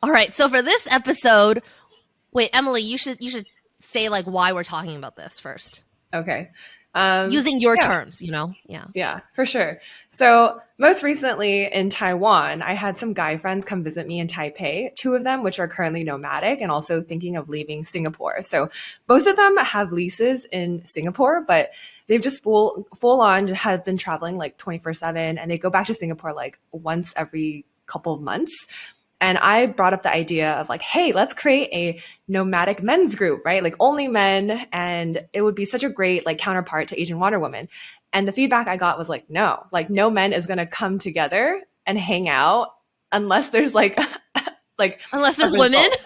All right. So for this episode, wait, Emily, you should say like why we're talking about this first. Okay. Using your Yeah, terms, you know? Yeah. yeah, for sure. So most recently in Taiwan, I had some guy friends come visit me in Taipei, two of them, which are currently nomadic and also thinking of leaving Singapore. So both of them have leases in Singapore, but they've just full on have been traveling like 24/7, and they go back to Singapore like once every couple of months. And I brought up the idea of like, hey, let's create a nomadic men's group, right? Like only men. And it would be such a great like counterpart to Asian Water Woman. And the feedback I got was like no men is going to come together and hang out unless there's like, like Unless a there's women. result.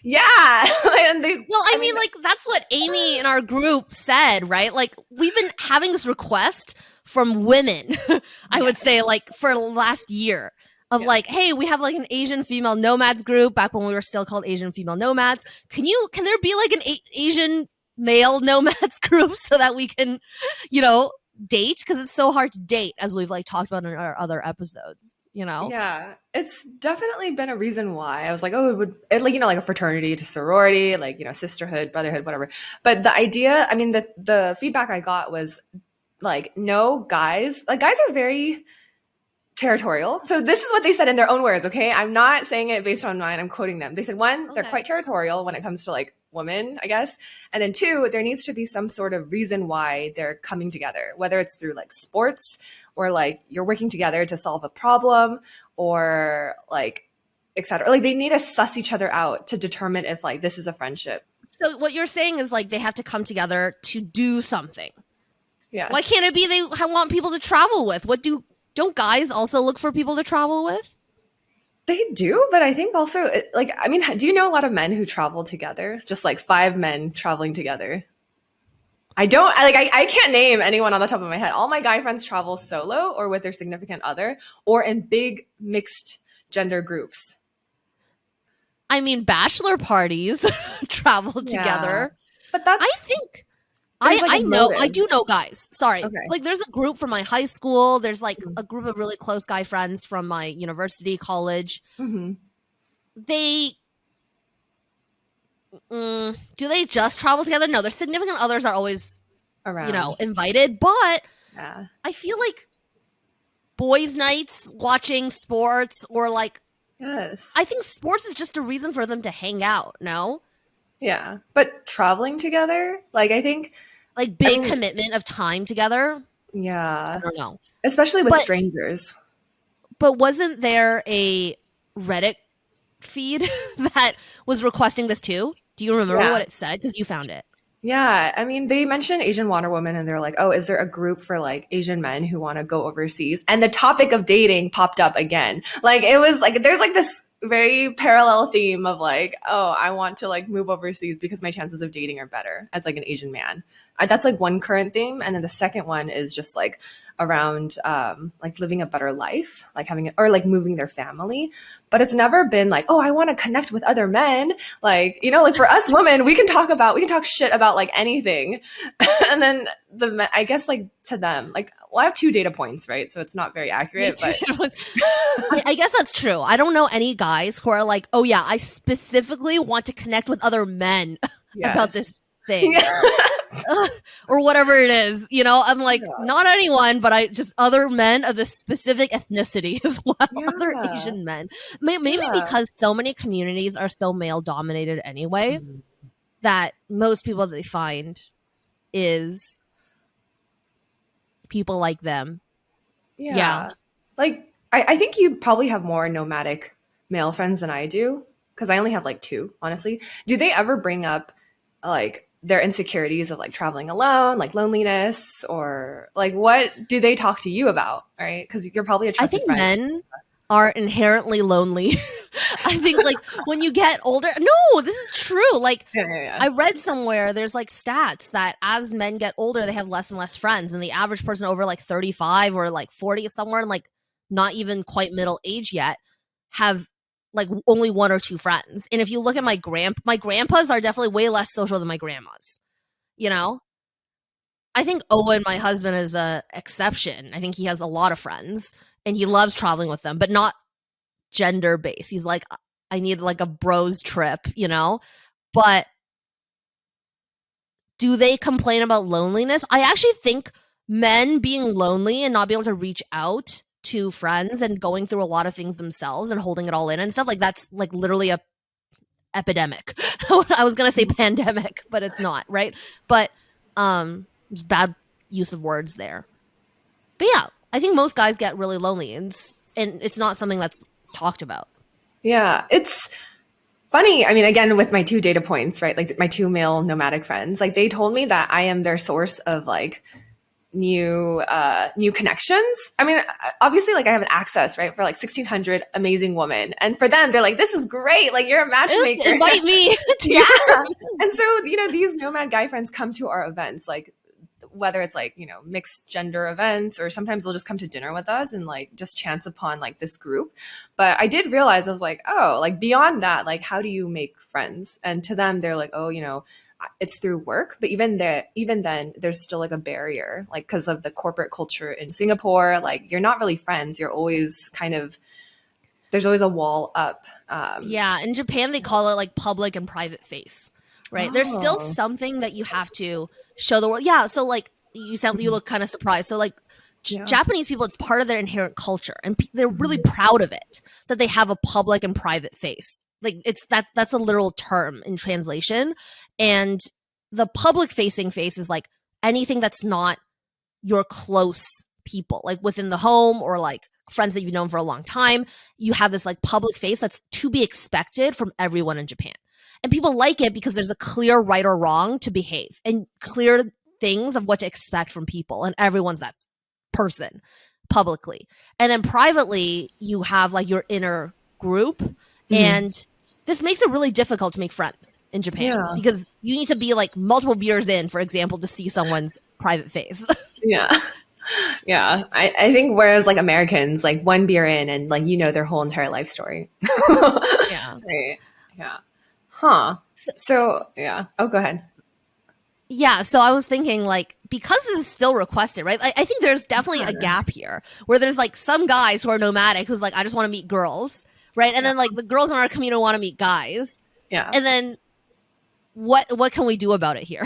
Yeah. And they, Well, I I mean, mean, like that's what Amy in our group said, right? Like we've been having this request from women, I would say, like for the last year of yes. like, hey, we have like an Asian female nomads group back when we were still called Asian female nomads. Can there be like an Asian male nomads group so that we can, you know, date? Because it's so hard to date, as we've like talked about in our other episodes, you know? Yeah, it's definitely been a reason why I was like, oh, like, like a fraternity to sorority, like, sisterhood, brotherhood, whatever. But the idea, I mean, the feedback I got was like, no, guys are very territorial. So this is what they said in their own words. Okay. I'm not saying it based on mine. I'm quoting them. They said, one, they're quite territorial when it comes to like women, I guess. And then two, there needs to be some sort of reason why they're coming together, whether it's through like sports or like you're working together to solve a problem or like, etc. Like they need to suss each other out to determine if like this is a friendship. So what you're saying is like they have to come together to do something. Yes. Why can't it be they want people to travel with? Don't guys also look for people to travel with? They do, but I think also, like, I mean, do you know a lot of men who travel together? Just like 5 men traveling together. I don't, I can't name anyone on the top of my head. All my guy friends travel solo or with their significant other or in big mixed gender groups. I mean, bachelor parties travel together. But that's, I think there's like I a know. I motive. do know guys. Sorry. Okay. Like there's a group from my high school. There's like a group of really close guy friends from my university, college. Mm-hmm. They do they just travel together? No, their significant others are always Around. Invited, but Yeah. I feel like boys' nights, watching sports, or like Yes. I think sports is just a reason for them to hang out, no? Yeah. But traveling together, like, I think, Like big commitment of time together. yeah. I don't know. Especially with strangers. But wasn't there a Reddit feed that was requesting this too? Do you remember what it said? Because you found it. Yeah, I mean, they mentioned Asian Water Woman and they're like, oh, is there a group for like Asian men who want to go overseas? And the topic of dating popped up again. Like, it was like, there's like this very parallel theme of like, oh, I want to like move overseas because my chances of dating are better as like an Asian man. That's like one current theme. And then the second one is just like around like living a better life, like having it or like moving their family. But it's never been like, oh, I want to connect with other men. Like, like for us women, we can talk shit about like anything. And then I guess like to them, like, well, I have 2 data points, right? So it's not very accurate, but I guess that's true. I don't know any guys who are like, oh yeah, I specifically want to connect with other men about this thing. Yes. Or whatever it is. I'm like, not anyone, but I just other men of this specific ethnicity as well. Other Asian men. Maybe because so many communities are so male dominated anyway, that most people that they find is people like them. Yeah. Like, I think you probably have more nomadic male friends than I do, because I only have like 2, honestly. Do they ever bring up like their insecurities of like traveling alone, like loneliness, or like what do they talk to you about? Right? Because you're probably a trusted friend. I think men are inherently lonely. I think like when you get older, no, this is true. Like I read somewhere there's like stats that as men get older, they have less and less friends, and the average person over like 35 or like 40 somewhere in like not even quite middle age yet have like only 1 or 2 friends. And if you look at my grandpas are definitely way less social than my grandmas. I think Owen, my husband, is a exception. I think he has a lot of friends and he loves traveling with them, but not gender based. He's like, I need like a bros trip, you know? But do they complain about loneliness? I actually think men being lonely and not being able to reach out to friends and going through a lot of things themselves and holding it all in and stuff, like that's like literally a epidemic. I was gonna say pandemic, but it's not, right? But bad use of words there. But yeah, I think most guys get really lonely, and it's not something that's talked about. Yeah, it's funny. I mean, again, with my 2 data points, right? Like my 2 male nomadic friends, like they told me that I am their source of like new connections. I mean, obviously, like I have an access, right, for like 1,600 amazing women, and for them, they're like, "This is great! Like you're a matchmaker. Invite me." Yeah. And so, you know, these nomad guy friends come to our events, like whether it's like, you know, mixed gender events, or sometimes they'll just come to dinner with us and like just chance upon like this group. But I did realize, I was like, oh, like beyond that, like how do you make friends? And to them, they're like, oh, you know, it's through work. But even then, there's still like a barrier, like because of the corporate culture in Singapore. Like you're not really friends. You're always kind of, there's always a wall up. Yeah, in Japan they call it like public and private face, right? There's still something that you have to show the world. Yeah, so like you look kind of surprised. So like Japanese people, it's part of their inherent culture, and they're really proud of it that they have a public and private face. Like that's a literal term in translation, and the public facing face is like anything that's not your close people, like within the home or like friends that you've known for a long time. You have this like public face that's to be expected from everyone in Japan. And people like it because there's a clear right or wrong to behave and clear things of what to expect from people. And everyone's that person publicly. And then privately, you have like your inner group. And this makes it really difficult to make friends in Japan because you need to be like multiple beers in, for example, to see someone's private face. Yeah. Yeah. I think whereas like Americans, like 1 beer in and like, you know, their whole entire life story. Yeah. Right. Yeah. Huh. So yeah. Oh, go ahead. Yeah, so I was thinking, like, because this is still requested, right? I think there's definitely a gap here where there's like some guys who are nomadic who's like, I just want to meet girls, right? And then like the girls in our community want to meet guys. Yeah. And then what can we do about it here?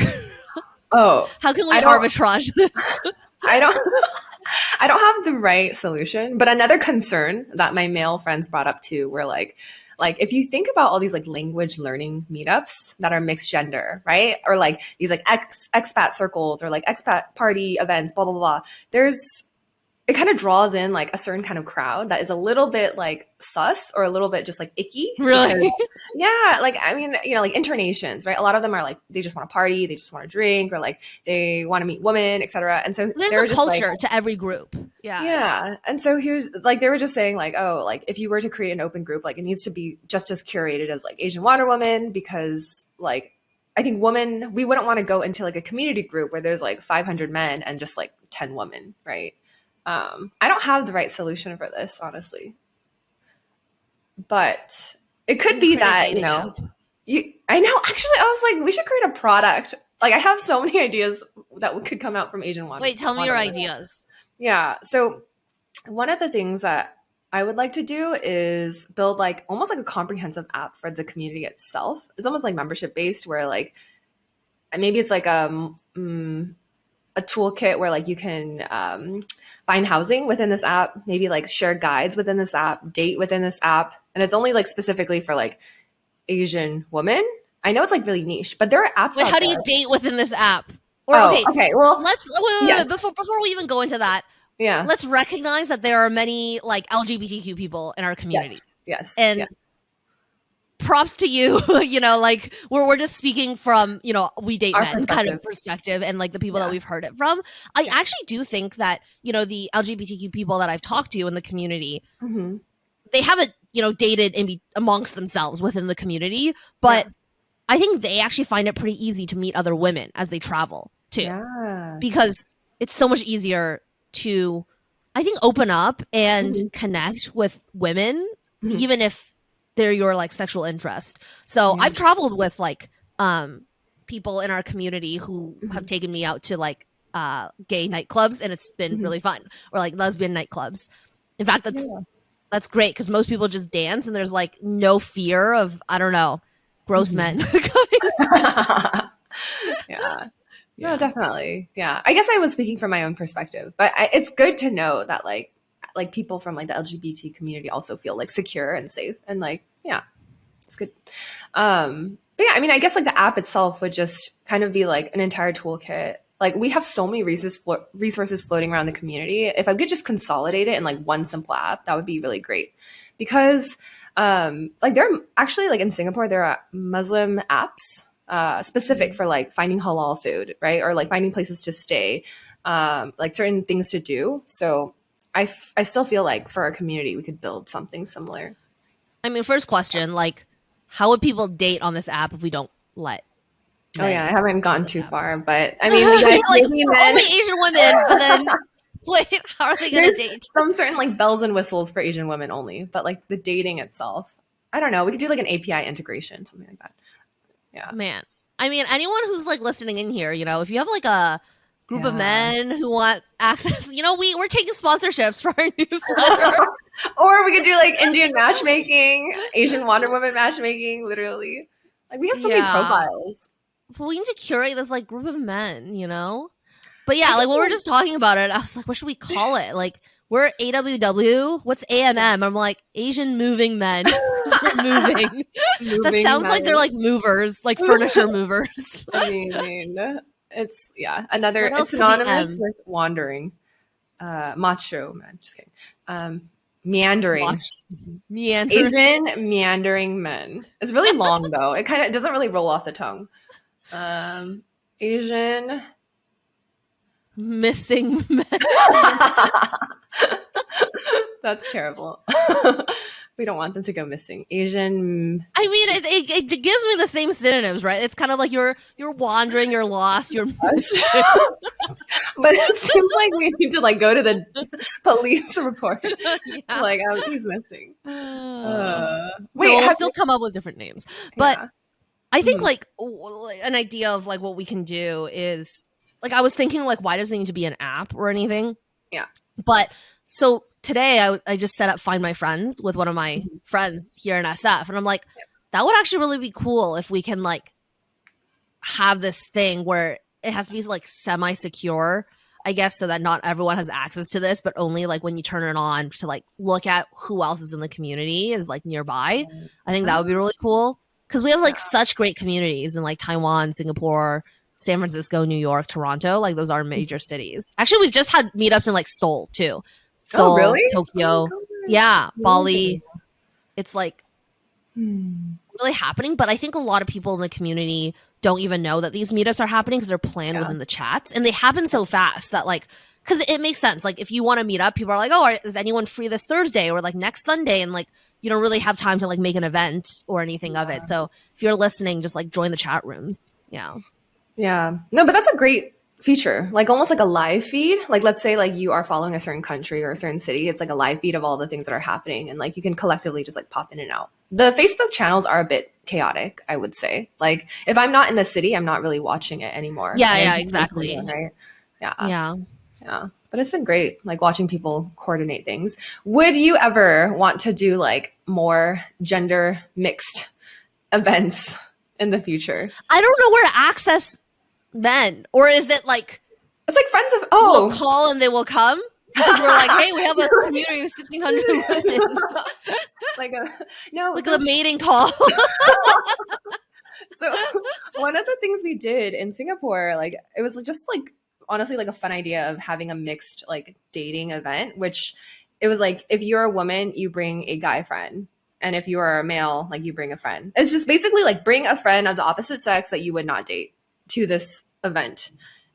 Oh, how can we arbitrage this? I don't have the right solution, but another concern that my male friends brought up too were like if you think about all these like language learning meetups that are mixed gender, right? Or like these like expat circles or like expat party events, blah, blah, blah. It kind of draws in like a certain kind of crowd that is a little bit like sus or a little bit just like icky. Really? Because, yeah. Like, I mean, you know, like internations, right? A lot of them are like, they just want to party. They just want to drink, or like they want to meet women, etc. And so there's a culture to every group. Yeah. Yeah. And so here's like, they were just saying like, oh, like if you were to create an open group, like it needs to be just as curated as like Asian Water Woman, because like, I think we wouldn't want to go into like a community group where there's like 500 men and just like 10 women, right? I don't have the right solution for this, honestly. But it could be that, you know, I know, actually, I was like, we should create a product. Like, I have so many ideas that could come out from Asian Water. Wait, tell me your ideas. Yeah. So one of the things that I would like to do is build like almost like a comprehensive app for the community itself. It's almost like membership based, where like maybe it's like a toolkit where like you can find housing within this app, maybe like share guides within this app, date within this app. And it's only like specifically for like Asian women. I know it's like really niche, but there are apps. Wait, how do you date within this app? Or, okay. Well, let's wait, before we even go into that. Yeah. Let's recognize that there are many like LGBTQ people in our community. Yes. And props to you. You know, like we're just speaking from, you know, we date men kind of perspective, and like the people that we've heard it from. I actually do think that, you know, the LGBTQ people that I've talked to in the community, they haven't, you know, dated amongst themselves within the community, but I think they actually find it pretty easy to meet other women as they travel too, because it's so much easier to, I think, open up and connect with women, even if they're your like sexual interest. So I've traveled with like people in our community who have taken me out to like gay nightclubs, and it's been really fun, or like lesbian nightclubs. In fact, that's That's great because most people just dance and there's like no fear of, I don't know, gross men coming. Yeah. No, definitely. Yeah. I guess I was speaking from my own perspective, but it's good to know that like people from like the LGBT community also feel like secure and safe and like, yeah, it's good. But yeah, I mean, I guess like the app itself would just kind of be like an entire toolkit. Like we have so many resources floating around the community. If I could just consolidate it in like one simple app, that would be really great. Because like there are actually like in Singapore, there are Muslim apps specific for like finding halal food, right? Or like finding places to stay, like certain things to do. So I still feel like for our community, we could build something similar. I mean, first question, like, how would people date on this app if we don't let Oh yeah, I haven't gone too app? far, but I mean, like only Asian women, but then wait, how are they gonna date? Some certain like bells and whistles for Asian women only, but like the dating itself, I don't know. We could do like an API integration, something like that. Yeah, man. I mean, anyone who's like listening in here, you know, if you have like a group of men who want access, you know, we're taking sponsorships for our newsletter. Or we could do like Indian matchmaking, Asian Wonder Woman matchmaking, literally. Like we have so many profiles. But we need to curate this like group of men, you know? But yeah, like when we were just talking about it, I was like, what should we call it? Like we're AWW. What's AMM? I'm like Asian moving men. moving. That sounds like they're like movers, like furniture movers. I mean, it's another. It's synonymous with wandering. Macho man. Just kidding. Meandering. Asian meandering men. It's really long though. It kind of doesn't really roll off the tongue. Asian missing men. That's terrible. We don't want them to go missing. Asian. I mean, it gives me the same synonyms, right? It's kind of like you're wandering, you're lost, you're missing. But it seems like we need to like go to the police report. Yeah. Like he's missing. Wait, we'll still come up with different names, but I think like an idea of like what we can do is like I was thinking like why does it need to be an app or anything? Yeah, but. So today I just set up Find My Friends with one of my friends here in SF. And I'm like, that would actually really be cool if we can like have this thing where it has to be like semi-secure, I guess, so that not everyone has access to this, but only like when you turn it on to like look at who else is in the community is like nearby. I think that would be really cool. Because we have like such great communities in like Taiwan, Singapore, San Francisco, New York, Toronto. Like those are major cities. Actually, we've just had meetups in like Seoul too. Seoul, really? Tokyo, Bali. It's like really happening, but I think a lot of people in the community don't even know that these meetups are happening because they're planned within the chats, and they happen so fast that like, because it makes sense. Like if you want to meet up, people are like, "Oh, is anyone free this Thursday or like next Sunday?" And like you don't really have time to like make an event or anything of it. So if you're listening, just like join the chat rooms. Yeah. No, but that's a great feature, like almost like a live feed. Like let's say like you are following a certain country or a certain city, it's like a live feed of all the things that are happening, and like you can collectively just like pop in and out. The Facebook channels are a bit chaotic, I would say. Like if I'm not in the city, I'm not really watching it anymore. Exactly. Right. Yeah. But it's been great, like watching people coordinate things. Would you ever want to do like more gender mixed events in the future? I don't know where to access men, or is it like it's like friends of we'll call and they will come because we're like, hey, we have a community of 1,600 women. Like a mating call. So one of the things we did in Singapore, like it was just like honestly like a fun idea of having a mixed like dating event, which it was like if you're a woman, you bring a guy friend. And if you are a male, like you bring a friend. It's just basically like bring a friend of the opposite sex that you would not date to this event.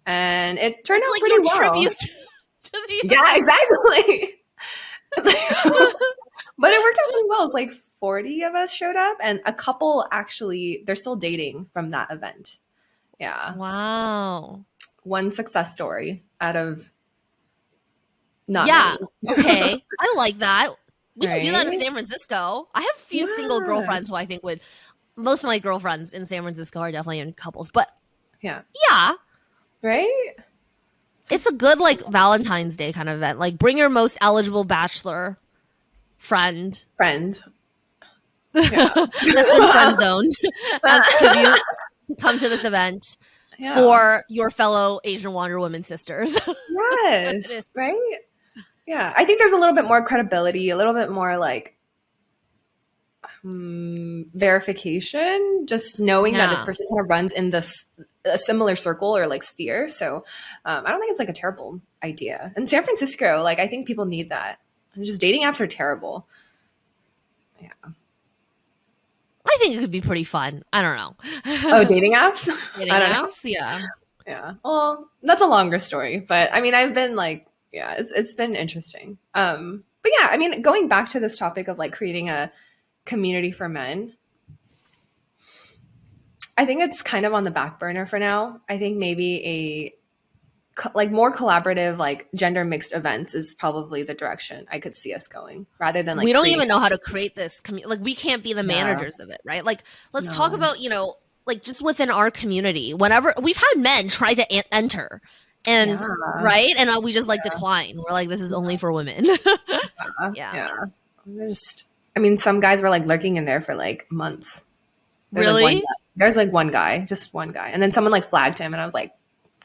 And it turned out like pretty well. Tribute to the exactly. But it worked out pretty well. It's like 40 of us showed up and a couple actually, they're still dating from that event. Yeah. Wow. One success story out of not many. Okay. I like that. We can do that in San Francisco. I have a few single girlfriends who I think would. Most of my girlfriends in San Francisco are definitely in couples, but yeah, right. It's a good like Valentine's Day kind of event. Like bring your most eligible bachelor friend Yeah. that's been friend zoned as tribute to come to this event for your fellow Asian Wonder Woman sisters. Yes, right? Yeah, I think there's a little bit more credibility, a little bit more like verification, just knowing that this person kind of runs in a similar circle or like sphere. So I don't think it's like a terrible idea. In San Francisco, like I think people need that. And just dating apps are terrible. Yeah. I think it could be pretty fun. I don't know. Oh, dating apps? Dating apps? Know. Yeah. Yeah. Well, that's a longer story, but I mean, I've been like, yeah, it's been interesting. But yeah, I mean, going back to this topic of like creating a community for men, I think it's kind of on the back burner for now. I think maybe like more collaborative, like gender mixed events is probably the direction I could see us going, rather than like we don't even know how to create this like we can't be the managers of it, right? Like let's talk about, like just within our community, whenever we've had men try to enter and right, and we just like decline. We're like, this is only for women. I mean, some guys were like lurking in there for like months. There's like one guy, just one guy, and then someone like flagged him, and I was like,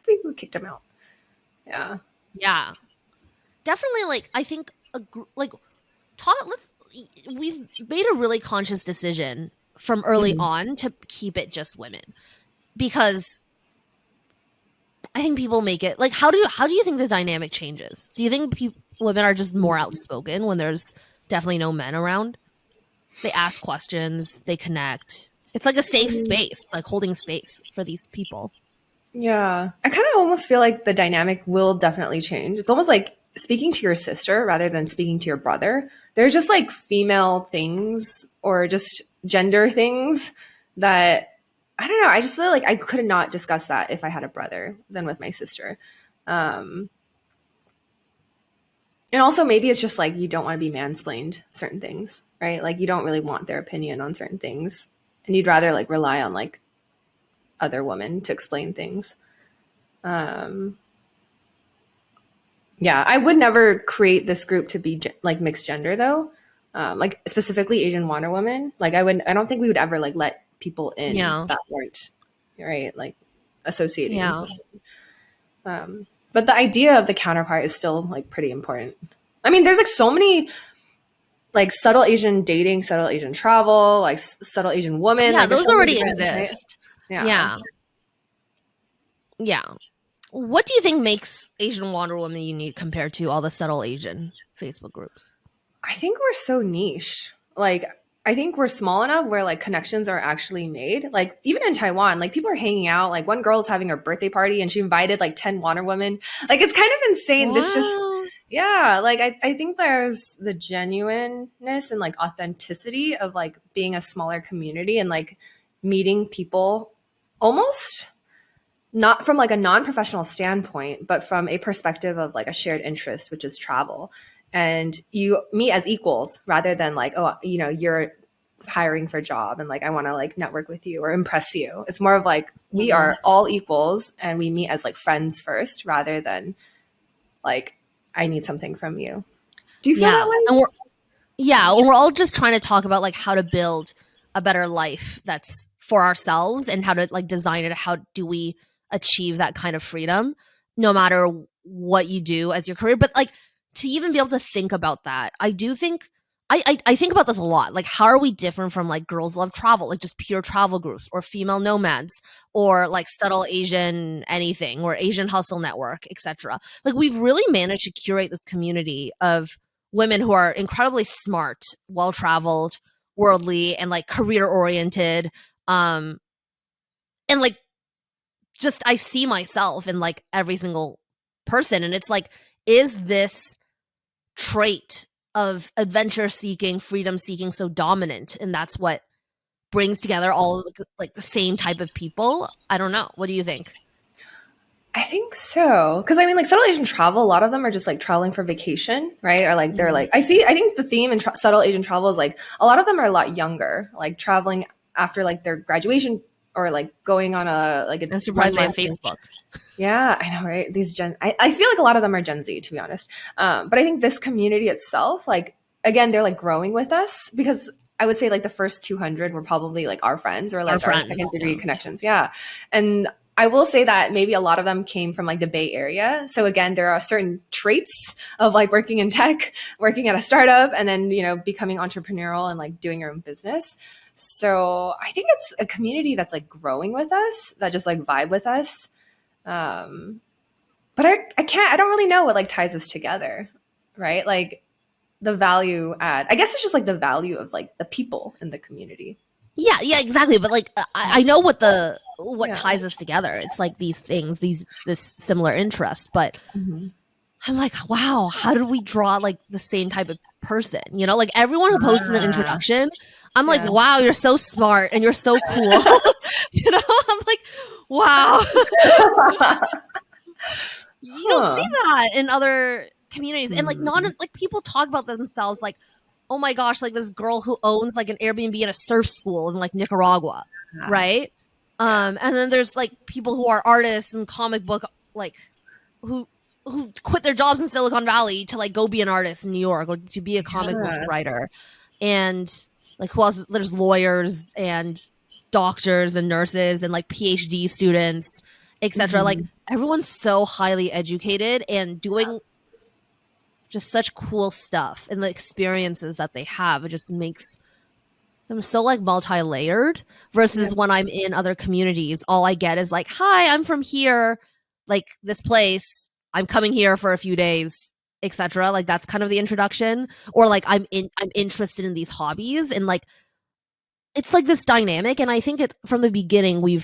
we kicked him out. Yeah, definitely. Like I think we've made a really conscious decision from early on to keep it just women, because I think people make it like, how do you think the dynamic changes? Do you think women are just more outspoken when there's definitely no men around? They ask questions, they connect. It's like a safe space. It's like holding space for these people. Yeah. I kind of almost feel like the dynamic will definitely change. It's almost like speaking to your sister rather than speaking to your brother. They're just like female things or just gender things that, I don't know. I just feel like I could not discuss that if I had a brother than with my sister. And also maybe it's just like you don't want to be mansplained certain things, right? Like you don't really want their opinion on certain things. And you'd rather like rely on like other women to explain things. Yeah, I would never create this group to be like mixed gender though. Like specifically Asian Wonder Woman. Like I don't think we would ever like let people in that weren't right, like associating. But the idea of the counterpart is still like pretty important. I mean, there's like so many like subtle Asian dating, subtle Asian travel, like subtle Asian woman. Yeah, like, those already exist. Right? Yeah. What do you think makes Asian Wonder Woman unique compared to all the subtle Asian Facebook groups? I think we're so niche. Like, I think we're small enough where like connections are actually made. Like even in Taiwan, like people are hanging out. Like one girl's having her birthday party and she invited like 10 Wonder Women. Like it's kind of insane. Wow. This just, like I think there's the genuineness and like authenticity of like being a smaller community and like meeting people almost not from like a non-professional standpoint, but from a perspective of like a shared interest, which is travel. And you meet as equals rather than like, oh, you're hiring for a job and like, I want to like network with you or impress you. It's more of like, we are all equals and we meet as like friends first rather than like, I need something from you. Do you feel that way? And we're all just trying to talk about like how to build a better life that's for ourselves and how to like design it. How do we achieve that kind of freedom no matter what you do as your career? But like, to even be able to think about that, I do think I think about this a lot. Like, how are we different from like Girls Love Travel, like just pure travel groups, or Female Nomads, or like Subtle Asian anything, or Asian Hustle Network, etc. Like, we've really managed to curate this community of women who are incredibly smart, well-traveled, worldly, and like career-oriented. And like, just I see myself in like every single person, and it's like, is this trait of adventure seeking, freedom seeking so dominant, and that's what brings together all like the same type of people? I don't know. What do you think? I think so, because I mean, like subtle Asian travel, a lot of them are just like traveling for vacation, right? Or like they're like, I think the theme in subtle Asian travel is like a lot of them are a lot younger, like traveling after like their graduation or like going on a like a. I'm surprised they have Facebook. Yeah, I know, right? These I feel like a lot of them are Gen Z, to be honest. But I think this community itself, like again, they're like growing with us, because I would say like the first 200 were probably like our friends or like our second degree connections. Yeah. And I will say that maybe a lot of them came from like the Bay Area. So again, there are certain traits of like working in tech, working at a startup, and then, you know, becoming entrepreneurial and like doing your own business. So I think it's a community that's like growing with us, that just like vibe with us. But I don't really know what like ties us together, right? Like the value add, I guess it's just like the value of like the people in the community. Yeah, exactly. But like, I know what ties us together. It's like these things, this similar interest. But I'm like, wow, how did we draw like the same type of person? You know, like everyone who posts an introduction, I'm like, wow, you're so smart and you're so cool. You know, I'm like, wow. You don't see that in other communities, and like not like people talk about themselves like, oh my gosh, like this girl who owns like an Airbnb and a surf school in like Nicaragua, right? And then there's like people who are artists and comic book like who quit their jobs in Silicon Valley to like go be an artist in New York or to be a comic book writer, and like who else? There's lawyers and doctors and nurses and like PhD students, etc. Like everyone's so highly educated and doing just such cool stuff, and the experiences that they have, it just makes them so like multi-layered versus when I'm in other communities, all I get is like, hi, I'm from here, like this place, I'm coming here for a few days, etc. Like that's kind of the introduction, or like I'm interested in these hobbies, and like it's like this dynamic. And I think from the beginning we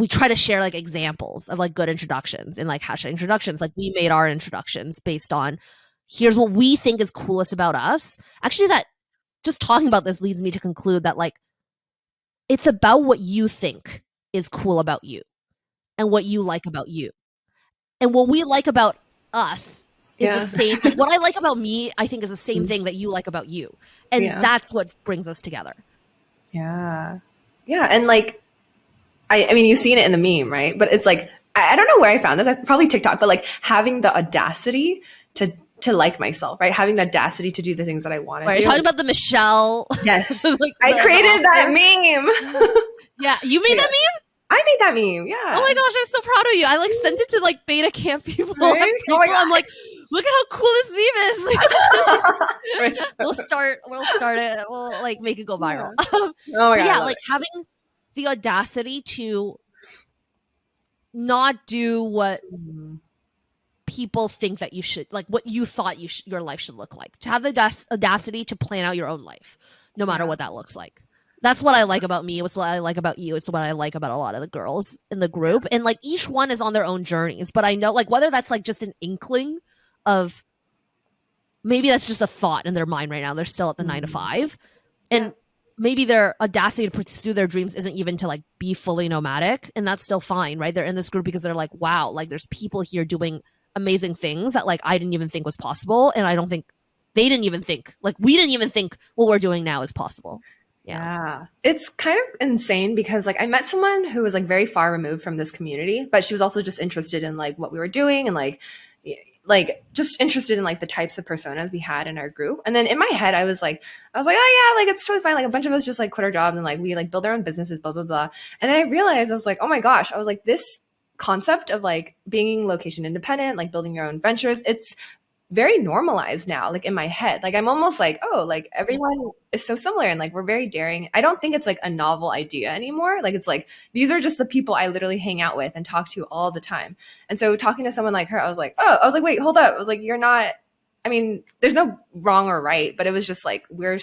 try to share like examples of like good introductions and like hashtag introductions. Like we made our introductions based on here's what we think is coolest about us. Actually, that just talking about this leads me to conclude that like it's about what you think is cool about you and what you like about you. And what we like about us is the same. Like what I like about me, I think is the same thing that you like about you. And that's what brings us together. Yeah. Yeah. And like, I mean, you've seen it in the meme, right? But it's like, I don't know where I found this, probably TikTok, but like having the audacity to like myself, right? Having the audacity to do the things that I want to do. You're talking about the Michelle. Yes. Like I created that meme. Yeah. You made that meme? I made that meme. Yeah. Oh my gosh. I'm so proud of you. I like sent it to like beta camp people. Right? Oh my gosh. I'm like, look at how cool this meme is. Like, we'll start it. We'll like make it go viral. Oh my God. Yeah. Like having the audacity to not do what people think that you should, like what you thought your life should look like, to have the audacity to plan out your own life, no matter what that looks like. That's what I like about me. It's what I like about you. It's what I like about a lot of the girls in the group. And like each one is on their own journeys. But I know like whether that's like just an inkling of maybe that's just a thought in their mind right now. They're still at the 9 to 5. And maybe their audacity to pursue their dreams isn't even to like be fully nomadic. And that's still fine, right? They're in this group because they're like, wow, like there's people here doing amazing things that like I didn't even think was possible. And I don't think they didn't even think, like we didn't even think what we're doing now is possible. Yeah. It's kind of insane because like I met someone who was like very far removed from this community, but she was also just interested in like what we were doing and like just interested in like the types of personas we had in our group. And then in my head, I was like, oh yeah, like it's totally fine. Like a bunch of us just like quit our jobs and like we like build our own businesses, blah, blah, blah. And then I realized I was like, oh my gosh, I was like, this concept of like being location independent, like building your own ventures, it's very normalized now, like in my head. Like I'm almost like, oh, like everyone is so similar and like we're very daring. I don't think it's like a novel idea anymore. Like it's like these are just the people I literally hang out with and talk to all the time. And so talking to someone like her, I was like, wait, hold up. I was like, you're not, I mean, there's no wrong or right, but it was just like we're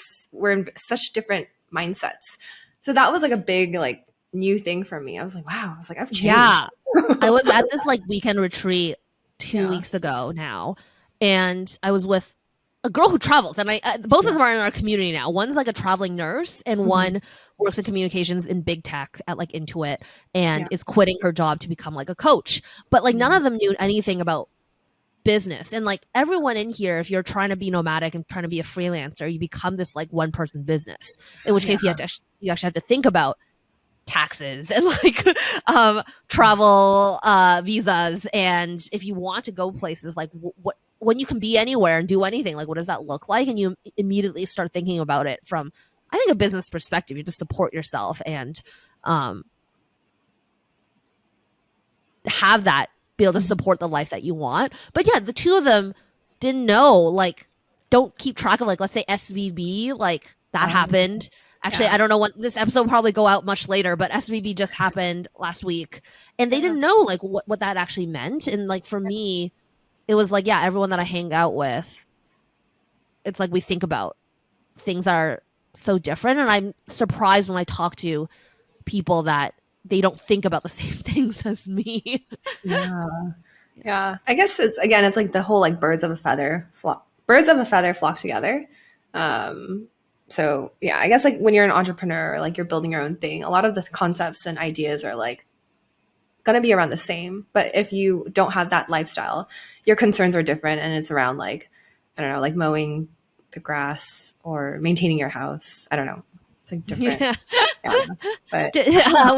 in such different mindsets. So that was like a big like new thing for me. I was like, wow. I was like, I've changed. Yeah. I was at this like weekend retreat 2 weeks ago now. And I was with a girl who travels, and both of them are in our community now. One's like a traveling nurse, and one works in communications in big tech at like Intuit, and is quitting her job to become like a coach. But like none of them knew anything about business. And like everyone in here, if you're trying to be nomadic and trying to be a freelancer, you become this like one person business. In which case, you actually have to think about taxes and like travel visas, and if you want to go places, like when you can be anywhere and do anything, like what does that look like? And you immediately start thinking about it from, I think, a business perspective. You just support yourself and have that, be able to support the life that you want. But yeah, the two of them didn't know, like, don't keep track of, like, let's say SVB, like that happened. Actually, I don't know when this episode will probably go out much later, but SVB just happened last week, and they didn't know like what that actually meant. And like for me, it was like, yeah, everyone that I hang out with, it's like we think about things are so different, and I'm surprised when I talk to people that they don't think about the same things as me. Yeah. I guess it's like the whole like birds of a feather flock together. So yeah, I guess like when you're an entrepreneur, like you're building your own thing, a lot of the concepts and ideas are like going to be around the same. But if you don't have that lifestyle, your concerns are different. And it's around like, I don't know, like mowing the grass or maintaining your house. I don't know. It's like different. But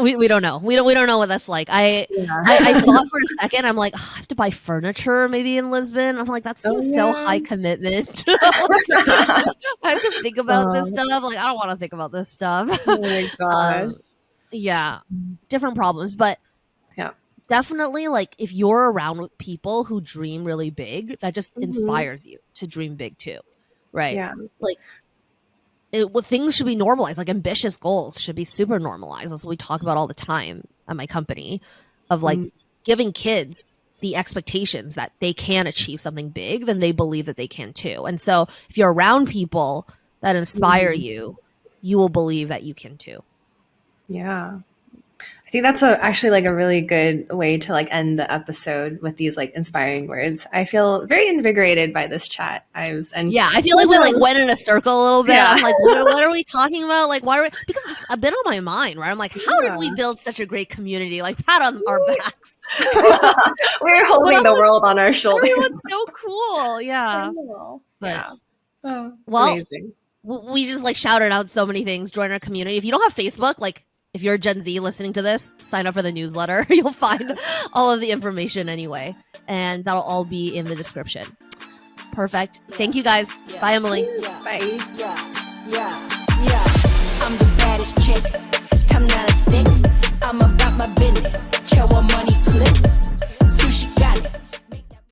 we don't know. We don't know what that's like. I thought for a second, I'm like, oh, I have to buy furniture maybe in Lisbon. I'm like, that seems so high commitment. I have to think about this stuff. Like, I don't want to think about this stuff. Oh my god. Yeah, different problems, but definitely, like, if you're around people who dream really big, that just inspires you to dream big too, right? Yeah, like. Things should be normalized. Like ambitious goals should be super normalized. That's what we talk about all the time at my company, of like giving kids the expectations that they can achieve something big, then they believe that they can too. And so if you're around people that inspire you, you will believe that you can too. Yeah. I think that's actually like a really good way to like end the episode with these like inspiring words. I feel very invigorated by this chat. I feel like we like went in a circle a little bit. Yeah. I'm like, what are we talking about? Like, why are we? Because it's been on my mind, right? I'm like, how did we build such a great community? Like, pat on our backs. We're holding the world on our shoulders. Everyone's so cool. Yeah. Yeah. Oh, well, amazing. We just like shouted out so many things. Join our community. If you don't have Facebook, like, if you're a Gen Z listening to this, sign up for the newsletter. You'll find all of the information anyway. And that'll all be in the description. Perfect. Thank you guys. Bye, Emily. Bye. Yeah.